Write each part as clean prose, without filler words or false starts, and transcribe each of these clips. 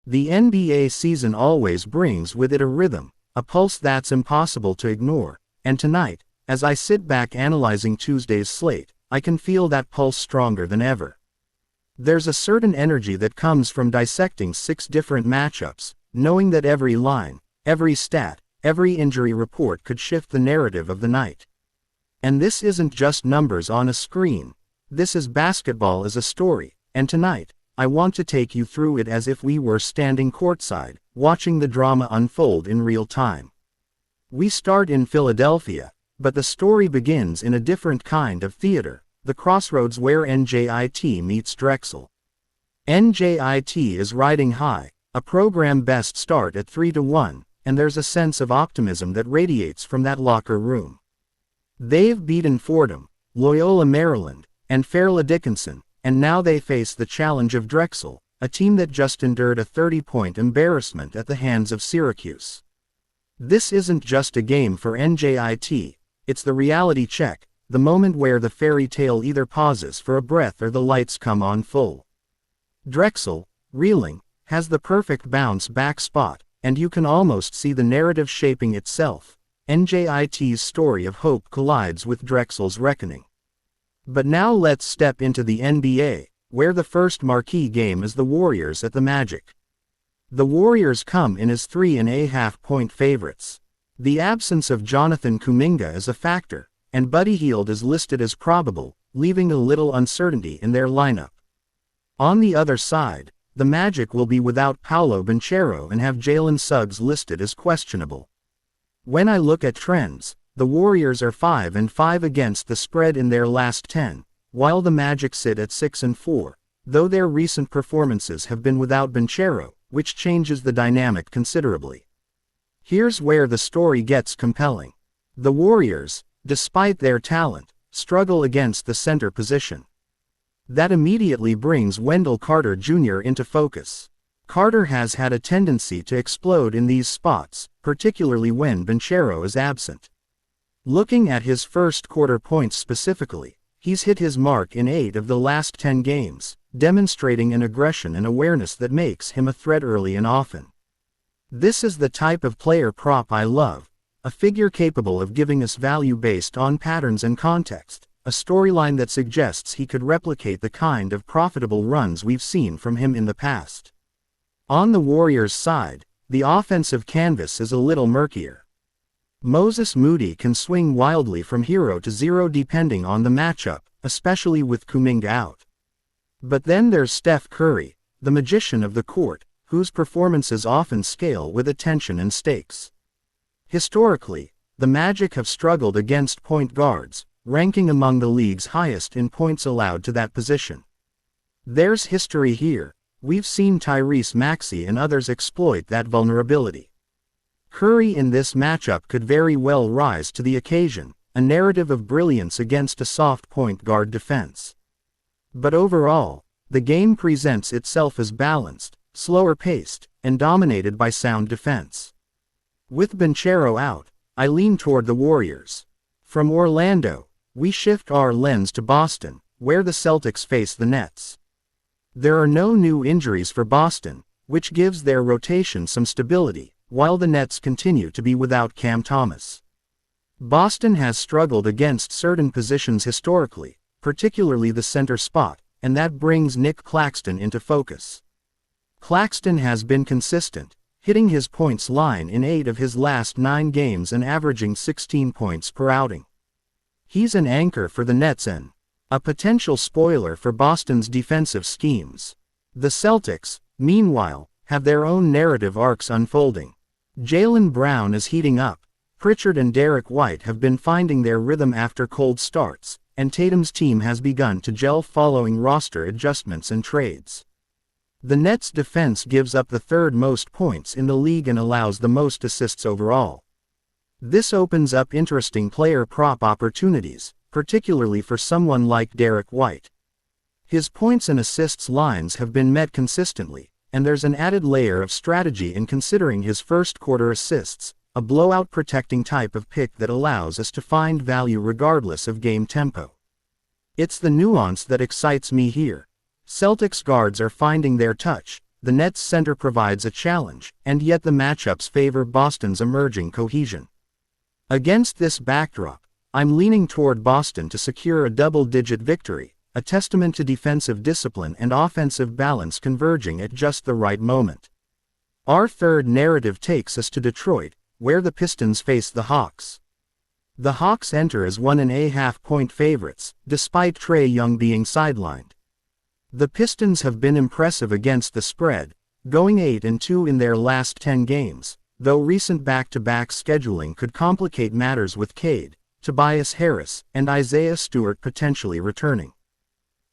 The NBA season always brings with it a rhythm, a pulse that's impossible to ignore, and tonight, as I sit back analyzing Tuesday's slate, I can feel that pulse stronger than ever. There's a certain energy that comes from dissecting 6 different matchups, knowing that every line, every stat, every injury report could shift the narrative of the night. And this isn't just numbers on a screen. This is basketball as a story, and tonight, I want to take you through it as if we were standing courtside, watching the drama unfold in real time. We start in Philadelphia, but the story begins in a different kind of theater, the crossroads where NJIT meets Drexel. NJIT is riding high, a program best start at 3-1, and there's a sense of optimism that radiates from that locker room. They've beaten Fordham, Loyola Maryland, and Fairleigh Dickinson, and now they face the challenge of Drexel, a team that just endured a 30-point embarrassment at the hands of Syracuse. This isn't just a game for NJIT, it's the reality check, the moment where the fairy tale either pauses for a breath or the lights come on full. Drexel, reeling, has the perfect bounce-back spot, and you can almost see the narrative shaping itself. NJIT's story of hope collides with Drexel's reckoning. But now let's step into the NBA, where the first marquee game is the Warriors at the Magic. The Warriors come in as 3.5-point favorites. The absence of Jonathan Kuminga is a factor, and Buddy Hield is listed as probable, leaving a little uncertainty in their lineup. On the other side, the Magic will be without Paolo Banchero and have Jalen Suggs listed as questionable. When I look at trends, the Warriors are 5-5 against the spread in their last 10, while the Magic sit at 6-4, though their recent performances have been without Banchero, which changes the dynamic considerably. Here's where the story gets compelling. The Warriors, despite their talent, struggle against the center position. That immediately brings Wendell Carter Jr. into focus. Carter has had a tendency to explode in these spots, particularly when Banchero is absent. Looking at his first quarter points specifically, he's hit his mark in 8 of the last 10 games, demonstrating an aggression and awareness that makes him a threat early and often. This is the type of player prop I love, a figure capable of giving us value based on patterns and context, a storyline that suggests he could replicate the kind of profitable runs we've seen from him in the past. On the Warriors' side, the offensive canvas is a little murkier. Moses Moody can swing wildly from hero to zero depending on the matchup, especially with Kuminga out. But then there's Steph Curry, the magician of the court, whose performances often scale with attention and stakes. Historically, the Magic have struggled against point guards, ranking among the league's highest in points allowed to that position. There's history here. We've seen Tyrese Maxey and others exploit that vulnerability. Curry in this matchup could very well rise to the occasion, a narrative of brilliance against a soft point guard defense. But overall, the game presents itself as balanced, slower paced, and dominated by sound defense. With Banchero out, I lean toward the Warriors. From Orlando, we shift our lens to Boston, where the Celtics face the Nets. There are no new injuries for Boston, which gives their rotation some stability, while the Nets continue to be without Cam Thomas. Boston has struggled against certain positions historically, particularly the center spot, and that brings Nick Claxton into focus. Claxton has been consistent, hitting his points line in 8 of his last 9 games and averaging 16 points per outing. He's an anchor for the Nets and a potential spoiler for Boston's defensive schemes. The Celtics, meanwhile, have their own narrative arcs unfolding. Jaylen Brown is heating up, Pritchard and Derek White have been finding their rhythm after cold starts, and Tatum's team has begun to gel following roster adjustments and trades. The Nets' defense gives up the 3rd most points in the league and allows the most assists overall. This opens up interesting player prop opportunities, particularly for someone like Derek White. His points and assists lines have been met consistently, and there's an added layer of strategy in considering his first quarter assists, a blowout protecting type of pick that allows us to find value regardless of game tempo. It's the nuance that excites me here. Celtics guards are finding their touch, the Nets center provides a challenge, and yet the matchups favor Boston's emerging cohesion. Against this backdrop, I'm leaning toward Boston to secure a double-digit victory, a testament to defensive discipline and offensive balance converging at just the right moment. Our third narrative takes us to Detroit, where the Pistons face the Hawks. The Hawks enter as 1.5 point favorites, despite Trae Young being sidelined. The Pistons have been impressive against the spread, going 8-2 in their last 10 games, though recent back-to-back scheduling could complicate matters with Cade, Tobias Harris, and Isaiah Stewart potentially returning.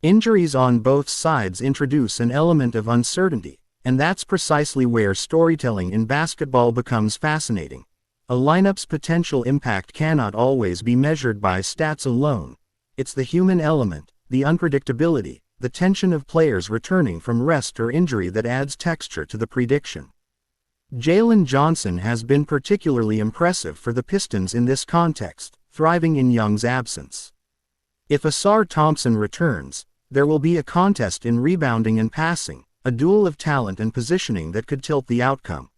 Injuries on both sides introduce an element of uncertainty, and that's precisely where storytelling in basketball becomes fascinating. A lineup's potential impact cannot always be measured by stats alone. It's the human element, the unpredictability, the tension of players returning from rest or injury that adds texture to the prediction. Jalen Johnson has been particularly impressive for the Pistons in this context, thriving in Young's absence. If Asar Thompson returns, there will be a contest in rebounding and passing, a duel of talent and positioning that could tilt the outcome.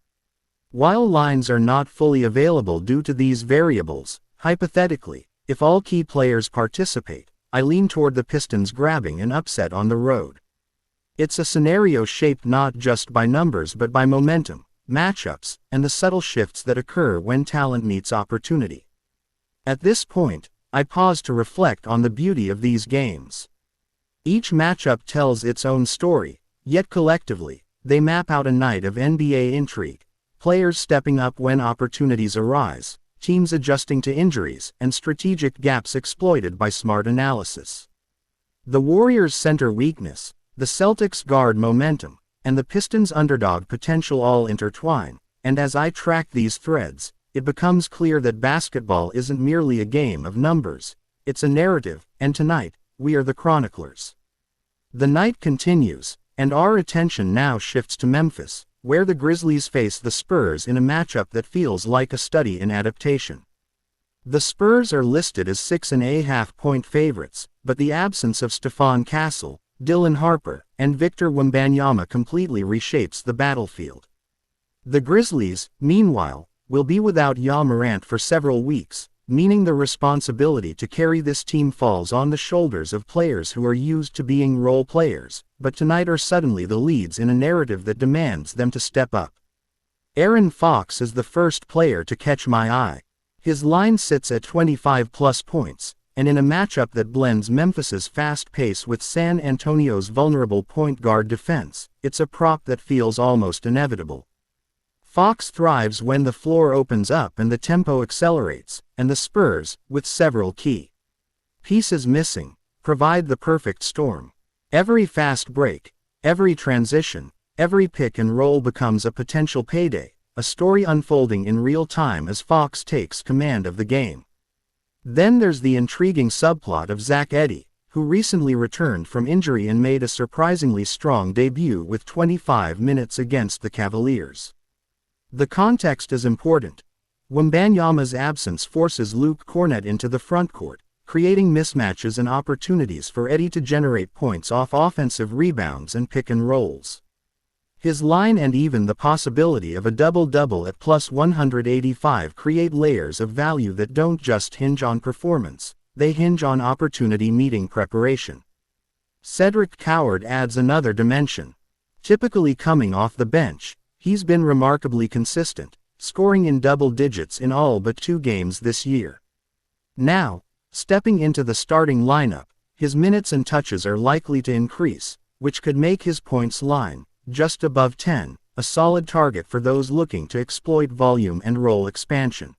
While lines are not fully available due to these variables, hypothetically, if all key players participate, I lean toward the Pistons grabbing an upset on the road. It's a scenario shaped not just by numbers but by momentum, matchups, and the subtle shifts that occur when talent meets opportunity. At this point, I pause to reflect on the beauty of these games. Each matchup tells its own story, yet collectively, they map out a night of NBA intrigue, players stepping up when opportunities arise, teams adjusting to injuries, and strategic gaps exploited by smart analysis. The Warriors' center weakness, the Celtics' guard momentum, and the Pistons' underdog potential all intertwine, and as I track these threads, it becomes clear that basketball isn't merely a game of numbers, it's a narrative, and tonight, we are the chroniclers. The night continues, and our attention now shifts to Memphis, where the Grizzlies face the Spurs in a matchup that feels like a study in adaptation. The Spurs are listed as 6.5 point favorites, but the absence of Stephon Castle, Dylan Harper, and Victor Wembanyama completely reshapes the battlefield. The Grizzlies, meanwhile, will be without Ja Morant for several weeks, meaning the responsibility to carry this team falls on the shoulders of players who are used to being role players, but tonight are suddenly the leads in a narrative that demands them to step up. Aaron Fox is the first player to catch my eye. His line sits at 25-plus points, and in a matchup that blends Memphis's fast pace with San Antonio's vulnerable point guard defense, it's a prop that feels almost inevitable. Fox thrives when the floor opens up and the tempo accelerates, and the Spurs, with several key pieces missing, provide the perfect storm. Every fast break, every transition, every pick and roll becomes a potential payday, a story unfolding in real time as Fox takes command of the game. Then there's the intriguing subplot of Zach Edey, who recently returned from injury and made a surprisingly strong debut with 25 minutes against the Cavaliers. The context is important. Wembanyama's absence forces Luke Kornet into the frontcourt, creating mismatches and opportunities for Edey to generate points off offensive rebounds and pick and rolls. His line and even the possibility of a double-double at plus 185 create layers of value that don't just hinge on performance, they hinge on opportunity meeting preparation. Cedric Coward adds another dimension. Typically coming off the bench, he's been remarkably consistent, scoring in double digits in all but 2 games this year. Now, stepping into the starting lineup, his minutes and touches are likely to increase, which could make his points line, just above 10, a solid target for those looking to exploit volume and role expansion.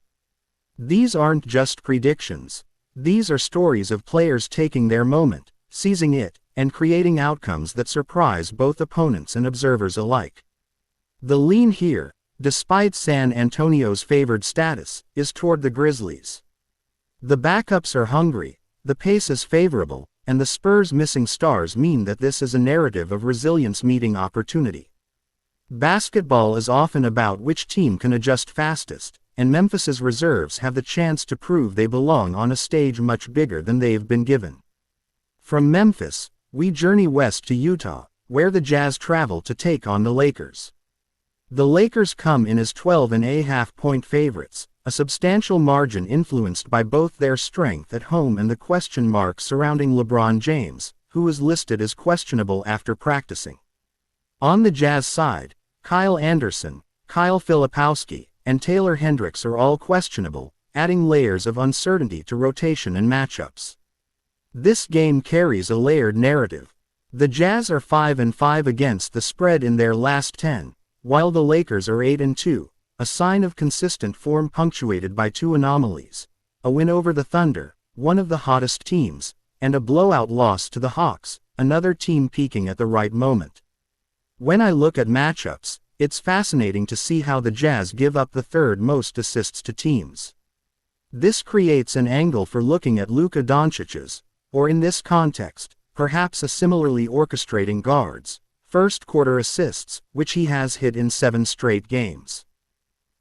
These aren't just predictions. These are stories of players taking their moment, seizing it, and creating outcomes that surprise both opponents and observers alike. The lean here, despite San Antonio's favored status, is toward the Grizzlies. The backups are hungry, the pace is favorable, and the Spurs' missing stars mean that this is a narrative of resilience meeting opportunity. Basketball is often about which team can adjust fastest, and Memphis's reserves have the chance to prove they belong on a stage much bigger than they've been given. From Memphis, we journey west to Utah, where the Jazz travel to take on the Lakers. The Lakers come in as 12.5-point favorites, a substantial margin influenced by both their strength at home and the question mark surrounding LeBron James, who is listed as questionable after practicing. On the Jazz side, Kyle Anderson, Kyle Filipowski, and Taylor Hendricks are all questionable, adding layers of uncertainty to rotation and matchups. This game carries a layered narrative. The Jazz are 5-5 against the spread in their last 10, while the Lakers are 8-2, a sign of consistent form punctuated by two anomalies: a win over the Thunder, one of the hottest teams, and a blowout loss to the Hawks, another team peaking at the right moment. When I look at matchups, it's fascinating to see how the Jazz give up the third most assists to teams. This creates an angle for looking at Luka Doncic's, or in this context, perhaps a similarly orchestrating guard's, first-quarter assists, which he has hit in 7 straight games.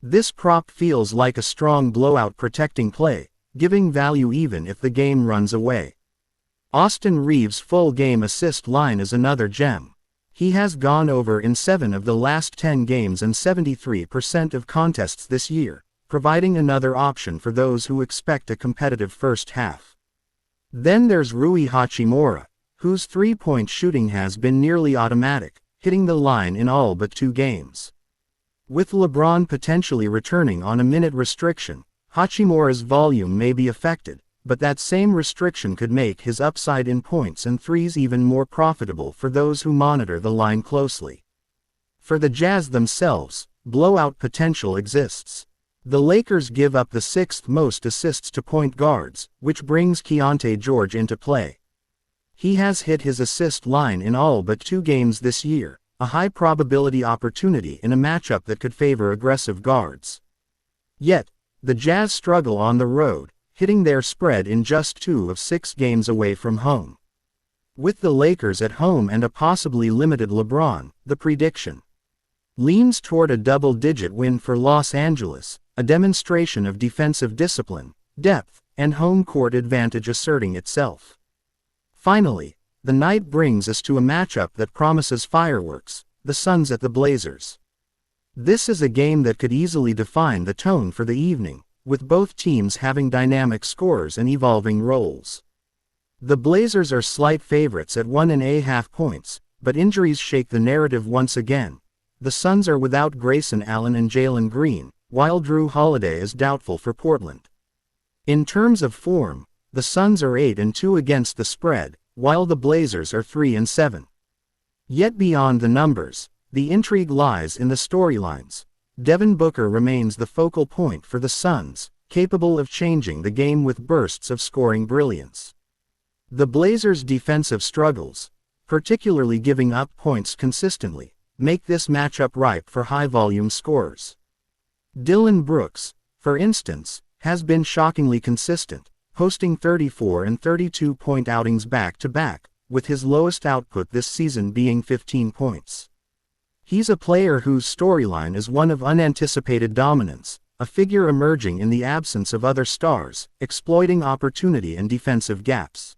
This prop feels like a strong blowout protecting play, giving value even if the game runs away. Austin Reeves' full-game assist line is another gem. He has gone over in 7 of the last 10 games and 73% of contests this year, providing another option for those who expect a competitive first half. Then there's Rui Hachimura, whose three-point shooting has been nearly automatic, hitting the line in all but 2 games. With LeBron potentially returning on a minute restriction, Hachimura's volume may be affected, but that same restriction could make his upside in points and threes even more profitable for those who monitor the line closely. For the Jazz themselves, blowout potential exists. The Lakers give up the 6th most assists to point guards, which brings Keontae George into play. He has hit his assist line in all but 2 games this year, a high-probability opportunity in a matchup that could favor aggressive guards. Yet, the Jazz struggle on the road, hitting their spread in just 2 of 6 games away from home. With the Lakers at home and a possibly limited LeBron, the prediction leans toward a double-digit win for Los Angeles, a demonstration of defensive discipline, depth, and home court advantage asserting itself. Finally, the night brings us to a matchup that promises fireworks: the Suns at the Blazers. This is a game that could easily define the tone for the evening, with both teams having dynamic scores and evolving roles. The Blazers are slight favorites at 1.5 points, but injuries shake the narrative once again. The Suns are without Grayson Allen and Jalen Green, while Drew Holiday is doubtful for Portland. In terms of form, the Suns are 8-2 against the spread, while the Blazers are 3-7. Yet beyond the numbers, the intrigue lies in the storylines. Devin Booker remains the focal point for the Suns, capable of changing the game with bursts of scoring brilliance. The Blazers' defensive struggles, particularly giving up points consistently, make this matchup ripe for high-volume scores. Dillon Brooks, for instance, has been shockingly consistent, posting 34 and 32-point outings back-to-back, with his lowest output this season being 15 points. He's a player whose storyline is one of unanticipated dominance, a figure emerging in the absence of other stars, exploiting opportunity and defensive gaps.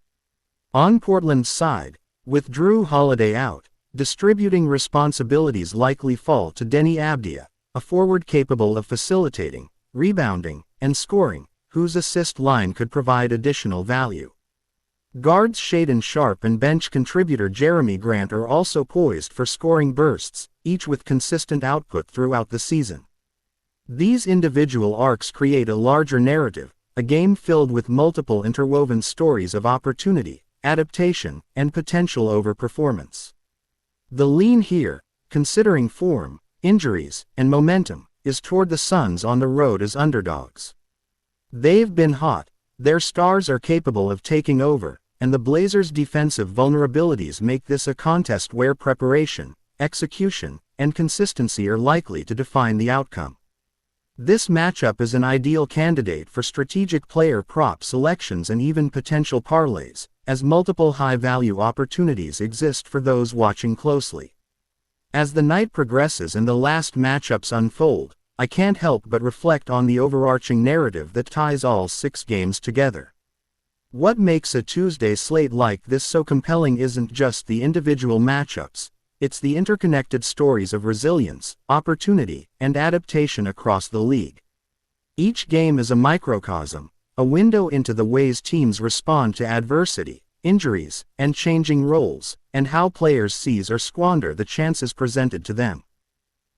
On Portland's side, with Drew Holiday out, distributing responsibilities likely fall to Denny Abdia, a forward capable of facilitating, rebounding, and scoring, whose assist line could provide additional value. Guards Shaedon Sharpe and bench contributor Jeremy Grant are also poised for scoring bursts, each with consistent output throughout the season. These individual arcs create a larger narrative, a game filled with multiple interwoven stories of opportunity, adaptation, and potential overperformance. The lean here, considering form, injuries, and momentum, is toward the Suns on the road as underdogs. They've been hot, their stars are capable of taking over, and the Blazers' defensive vulnerabilities make this a contest where preparation, execution, and consistency are likely to define the outcome. This matchup is an ideal candidate for strategic player prop selections and even potential parlays, as multiple high-value opportunities exist for those watching closely. As the night progresses and the last matchups unfold, I can't help but reflect on the overarching narrative that ties all 6 games together. What makes a Tuesday slate like this so compelling isn't just the individual matchups, It's the interconnected stories of resilience, opportunity, and adaptation across the league. Each game is a microcosm, a window into the ways teams respond to adversity, injuries, and changing roles, and how players seize or squander the chances presented to them.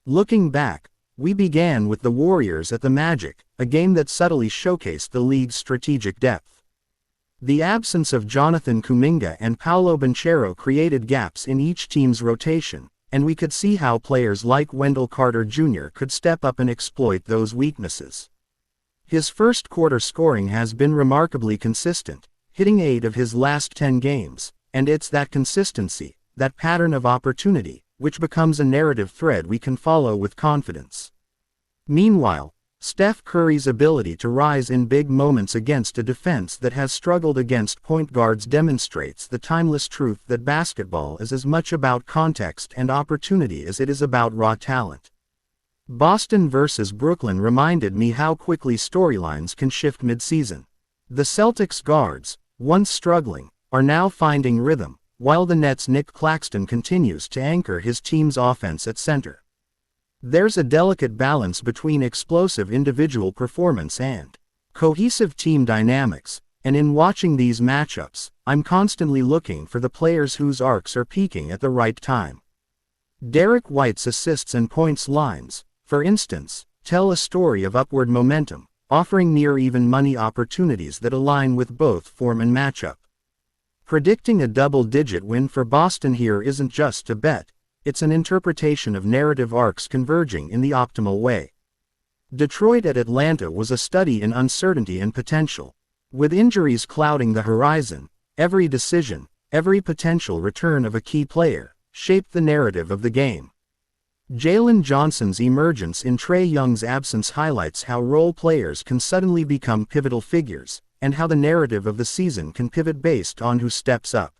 Looking back, we began with the Warriors at the Magic, a game that subtly showcased the league's strategic depth. The absence of Jonathan Kuminga and Paolo Banchero created gaps in each team's rotation, and we could see how players like Wendell Carter Jr. could step up and exploit those weaknesses. His first quarter scoring has been remarkably consistent, hitting 8 of his last 10 games, and it's that consistency, that pattern of opportunity, which becomes a narrative thread we can follow with confidence. Meanwhile, Steph Curry's ability to rise in big moments against a defense that has struggled against point guards demonstrates the timeless truth that basketball is as much about context and opportunity as it is about raw talent. Boston vs. Brooklyn reminded me how quickly storylines can shift mid-season. The Celtics guards, once struggling, are now finding rhythm, while the Nets' Nick Claxton continues to anchor his team's offense at center. There's a delicate balance between explosive individual performance and cohesive team dynamics, and in watching these matchups, I'm constantly looking for the players whose arcs are peaking at the right time. Derek White's assists and points lines, for instance, tell a story of upward momentum, offering near-even money opportunities that align with both form and matchup. Predicting a double-digit win for Boston here isn't just a bet, it's an interpretation of narrative arcs converging in the optimal way. Detroit at Atlanta was a study in uncertainty and potential. With injuries clouding the horizon, every decision, every potential return of a key player, shaped the narrative of the game. Jalen Johnson's emergence in Trae Young's absence highlights how role players can suddenly become pivotal figures, and how the narrative of the season can pivot based on who steps up.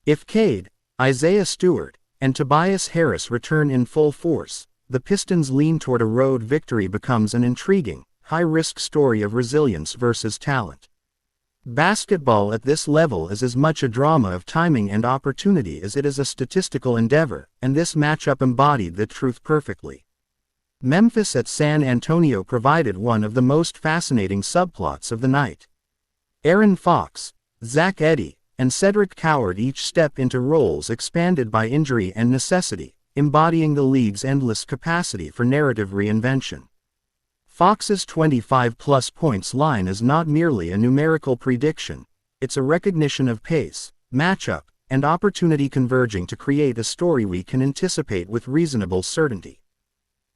If Cade, Isaiah Stewart, and Tobias Harris return in full force, the Pistons' lean toward a road victory becomes an intriguing, high-risk story of resilience versus talent. Basketball at this level is as much a drama of timing and opportunity as it is a statistical endeavor, and this matchup embodied the truth perfectly. Memphis at San Antonio provided one of the most fascinating subplots of the night. Aaron Fox, Zach Edey, and Cedric Coward each step into roles expanded by injury and necessity, embodying the league's endless capacity for narrative reinvention. Fox's 25-plus points line is not merely a numerical prediction, it's a recognition of pace, matchup, and opportunity converging to create a story we can anticipate with reasonable certainty.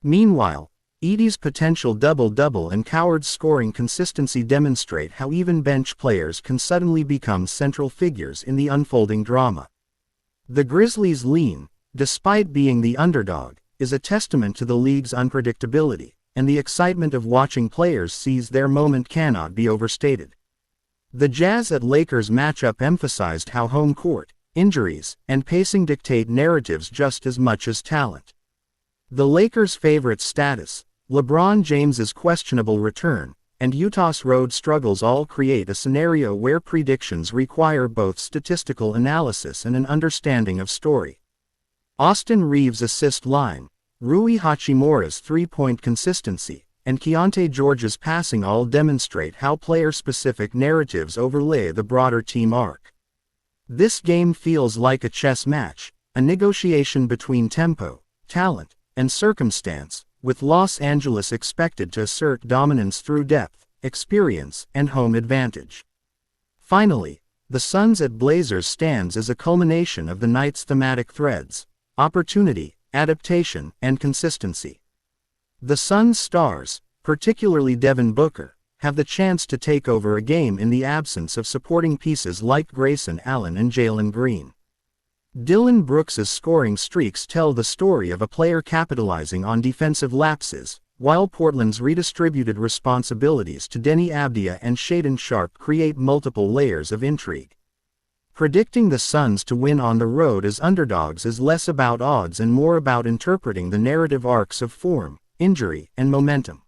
Meanwhile, Edey's potential double-double and Coward's scoring consistency demonstrate how even bench players can suddenly become central figures in the unfolding drama. The Grizzlies' lean, despite being the underdog, is a testament to the league's unpredictability, and the excitement of watching players seize their moment cannot be overstated. The Jazz at Lakers matchup emphasized how home court, injuries, and pacing dictate narratives just as much as talent. The Lakers' favorite status, LeBron James's questionable return, and Utah's road struggles all create a scenario where predictions require both statistical analysis and an understanding of story. Austin Reeves' assist line, Rui Hachimura's three-point consistency, and Keontae George's passing all demonstrate how player-specific narratives overlay the broader team arc. This game feels like a chess match, a negotiation between tempo, talent, and circumstance, with Los Angeles expected to assert dominance through depth, experience, and home advantage. Finally, the Suns at Blazers stands as a culmination of the night's thematic threads: opportunity, adaptation, and consistency. The Suns' stars, particularly Devin Booker, have the chance to take over a game in the absence of supporting pieces like Grayson Allen and Jalen Green. Dillon Brooks's scoring streaks tell the story of a player capitalizing on defensive lapses, while Portland's redistributed responsibilities to Denny Abdia and Shaedon Sharpe create multiple layers of intrigue. Predicting the Suns to win on the road as underdogs is less about odds and more about interpreting the narrative arcs of form, injury, and momentum.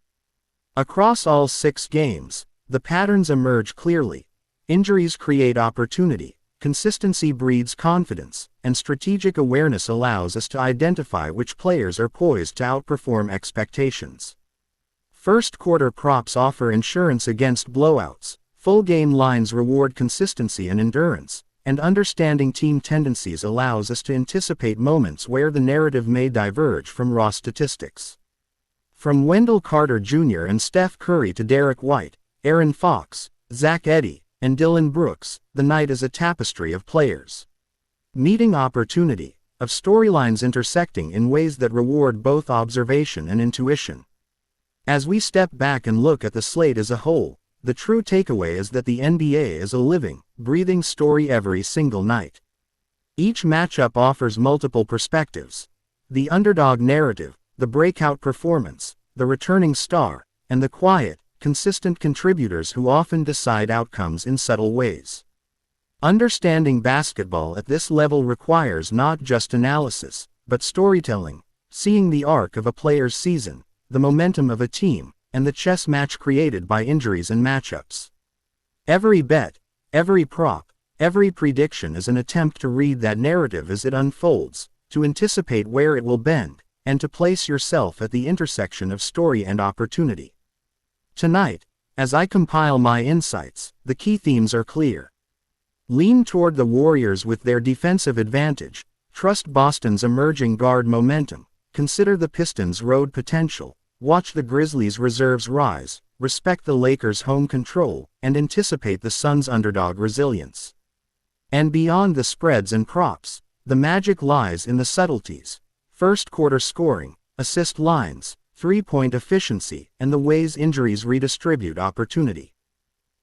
Across all 6 games, the patterns emerge clearly. Injuries create opportunity, consistency breeds confidence, and strategic awareness allows us to identify which players are poised to outperform expectations. First quarter props offer insurance against blowouts, full game lines reward consistency and endurance, and understanding team tendencies allows us to anticipate moments where the narrative may diverge from raw statistics. From Wendell Carter Jr. and Steph Curry to Derek White, Aaron Fox, Zach Edey, and Dylan Brooks, the night is a tapestry of players. Meeting opportunity, of storylines intersecting in ways that reward both observation and intuition. As we step back and look at the slate as a whole, the true takeaway is that the NBA is a living, breathing story every single night. Each matchup offers multiple perspectives: the underdog narrative, the breakout performance, the returning star, and the quiet, consistent contributors who often decide outcomes in subtle ways. Understanding basketball at this level requires not just analysis, but storytelling, seeing the arc of a player's season, the momentum of a team, and the chess match created by injuries and matchups. Every bet, every prop, every prediction is an attempt to read that narrative as it unfolds, to anticipate where it will bend, and to place yourself at the intersection of story and opportunity. Tonight, as I compile my insights, the key themes are clear. Lean toward the Warriors with their defensive advantage, trust Boston's emerging guard momentum, consider the Pistons' road potential, watch the Grizzlies' reserves rise, respect the Lakers' home control, and anticipate the Suns' underdog resilience. And beyond the spreads and props, the magic lies in the subtleties: first quarter scoring, assist lines, three-point efficiency, and the ways injuries redistribute opportunity.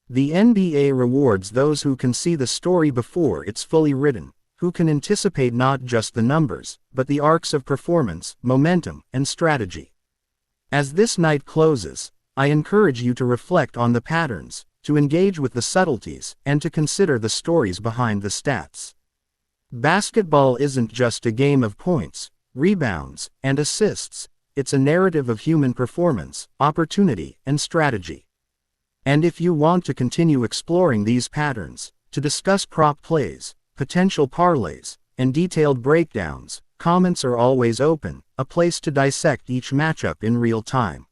The NBA rewards those who can see the story before it's fully written, who can anticipate not just the numbers, but the arcs of performance, momentum, and strategy. As this night closes, I encourage you to reflect on the patterns, to engage with the subtleties, and to consider the stories behind the stats. Basketball isn't just a game of points, rebounds, and assists, it's a narrative of human performance, opportunity, and strategy. And if you want to continue exploring these patterns, to discuss prop plays, potential parlays, and detailed breakdowns, comments are always open, a place to dissect each matchup in real time.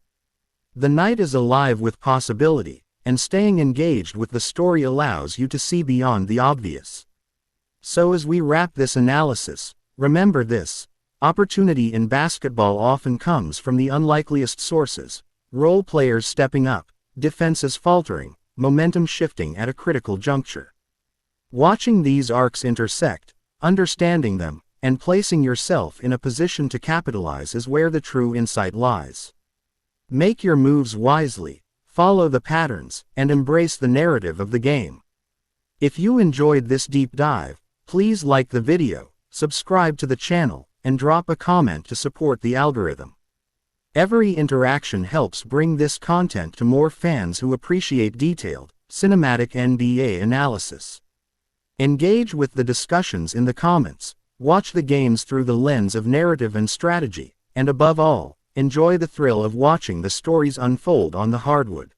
The night is alive with possibility, and staying engaged with the story allows you to see beyond the obvious. So as we wrap this analysis, remember this: opportunity in basketball often comes from the unlikeliest sources: role players stepping up, defenses faltering, momentum shifting at a critical juncture. Watching these arcs intersect, understanding them, and placing yourself in a position to capitalize is where the true insight lies. Make your moves wisely, follow the patterns, and embrace the narrative of the game. If you enjoyed this deep dive, please like the video, subscribe to the channel, and drop a comment to support the algorithm. Every interaction helps bring this content to more fans who appreciate detailed, cinematic NBA analysis. Engage with the discussions in the comments, watch the games through the lens of narrative and strategy, and above all, enjoy the thrill of watching the stories unfold on the hardwood.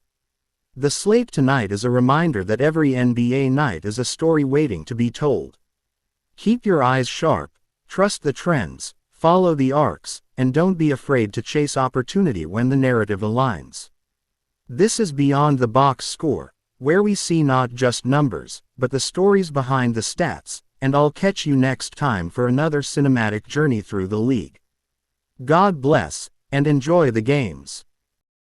The slate tonight is a reminder that every NBA night is a story waiting to be told. Keep your eyes sharp, trust the trends, follow the arcs, and don't be afraid to chase opportunity when the narrative aligns. This is Beyond the Box Score, where we see not just numbers, but the stories behind the stats, and I'll catch you next time for another cinematic journey through the league. God bless, and enjoy the games.